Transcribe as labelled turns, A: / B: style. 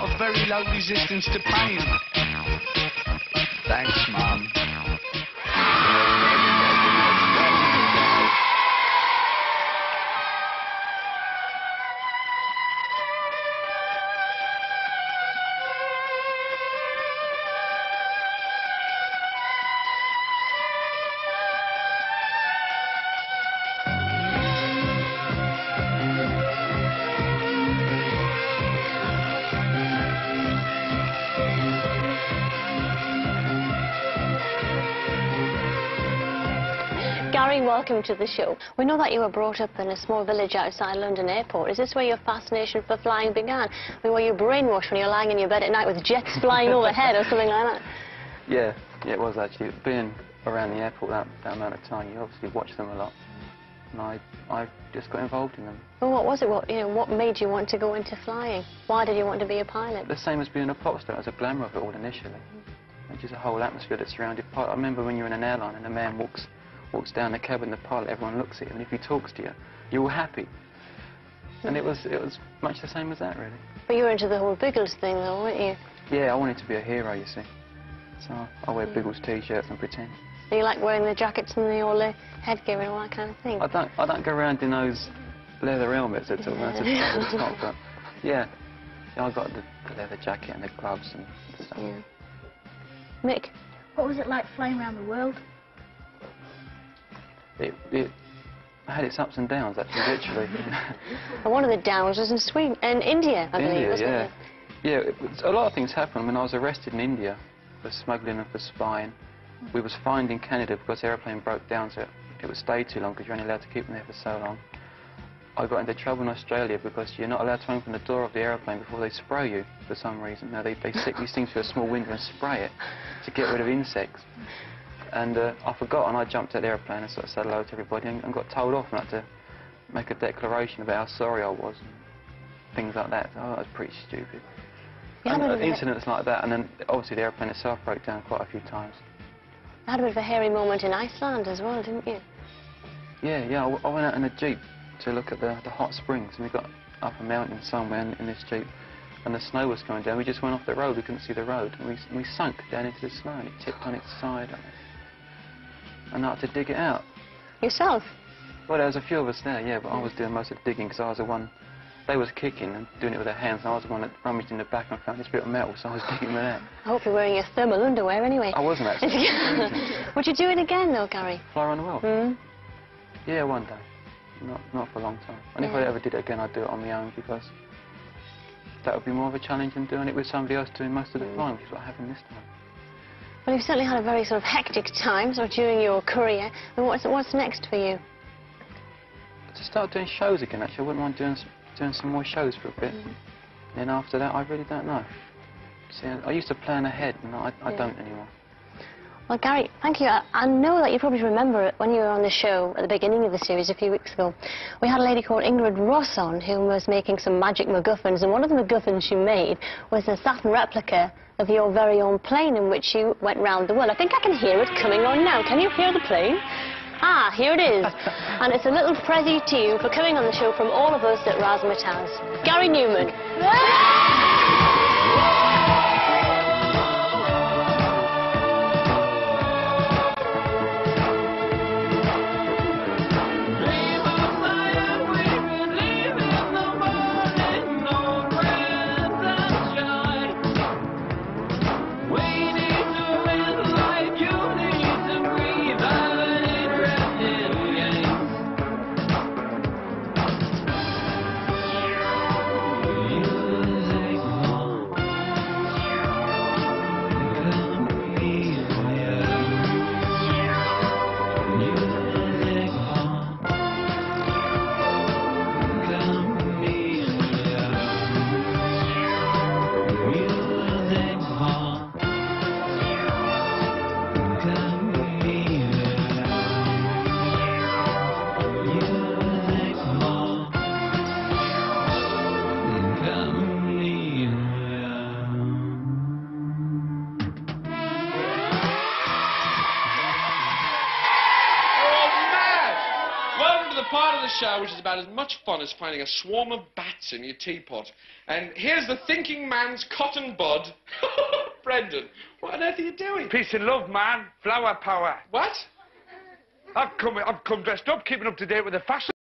A: got a very low resistance to pain. Thanks, Mum.
B: Gary, welcome to the show. We know that you were brought up in a small village outside London Airport. Is this where your fascination for flying began? I mean, were you brainwashed when you were lying in your bed at night with jets flying overhead or something like that?
C: Yeah, it was actually. Being around the airport that amount of time, you obviously watch them a lot. And I just got involved in them.
B: Well, what was it? What made you want to go into flying? Why did you want to be a pilot?
C: The same as being a pop star. It was a glamour of it all initially. It's just a whole atmosphere that surrounded pilot. I remember when you're in an airline and a man walks down the cabin, the pilot, everyone looks at him, and if he talks to you, you're all happy. And it was much the same as that, really.
B: But you were into the whole Biggles thing, though, weren't you?
C: Yeah, I wanted to be a hero, you see. So I wear Biggles t-shirts and pretend.
B: Do you like wearing the jackets and all the headgear and all that kind of thing?
C: I don't go around in those leather helmets at all. That's a top, but yeah, I got the leather jacket and the gloves and stuff.
B: Yeah. Mick,
D: what was it like flying around the world?
C: It had its ups and downs, actually, literally.
B: And one of the downs was in Sweden and India, I believe, wasn't it?
C: Yeah, a lot of things happened. When I was arrested in India for smuggling and for spying, we was fined in Canada because the aeroplane broke down, so it would stay too long because you're only allowed to keep them there for so long. I got into trouble in Australia because you're not allowed to open the door of the aeroplane before they spray you for some reason. Now, they stick these things through a small window and spray it to get rid of insects. And I forgot, and I jumped out the aeroplane and sort of said hello to everybody and got told off and had to make a declaration about how sorry I was and things like that. So that was pretty stupid. And, incidents like that, and then obviously the aeroplane itself broke down quite a few times.
B: You had a bit of a hairy moment in Iceland as well, didn't you?
C: Yeah, I went out in a Jeep to look at the hot springs, and we got up a mountain somewhere in this Jeep, and the snow was coming down. We just went off the road, we couldn't see the road, and we sunk down into the snow, and it tipped on its side. And I had to dig it out.
B: Yourself?
C: Well, there was a few of us there, yeah, but I was doing most of the digging because I was the one, they was kicking and doing it with their hands, and I was the one that rummaged in the back and found this bit of metal, so I was digging with that.
B: I hope you're wearing your thermal underwear anyway.
C: I wasn't actually.
B: Would you do it again though, Gary?
C: Fly around the world?
B: Mm.
C: Yeah, one day. Not for a long time. And if I ever did it again, I'd do it on my own because that would be more of a challenge than doing it with somebody else doing most of the flying, which is what happened this time.
B: Well, you've certainly had a very sort of hectic time sort of during your career. And what's next for you?
C: To start doing shows again, actually. I wouldn't mind doing some more shows for a bit. Then after that, I really don't know. See, I used to plan ahead, and I don't anymore.
B: Well, Gary, thank you. I know that you probably remember it when you were on the show at the beginning of the series a few weeks ago. We had a lady called Ingrid Ross on who was making some magic MacGuffins, and one of the MacGuffins she made was a Saturn replica of your very own plane in which you went round the world. I think I can hear it coming on now. Can you hear the plane? Ah, here it is. And it's a little present to you for coming on the show from all of us at Razzmatazz. Gary Numan.
E: show which is about as much fun as finding a swarm of bats in your teapot. And here's the thinking man's cotton bud. Brendan, what on earth are you doing?
F: Peace and love, man. Flower power.
E: What?
F: I've come dressed up, keeping up to date with the fashion.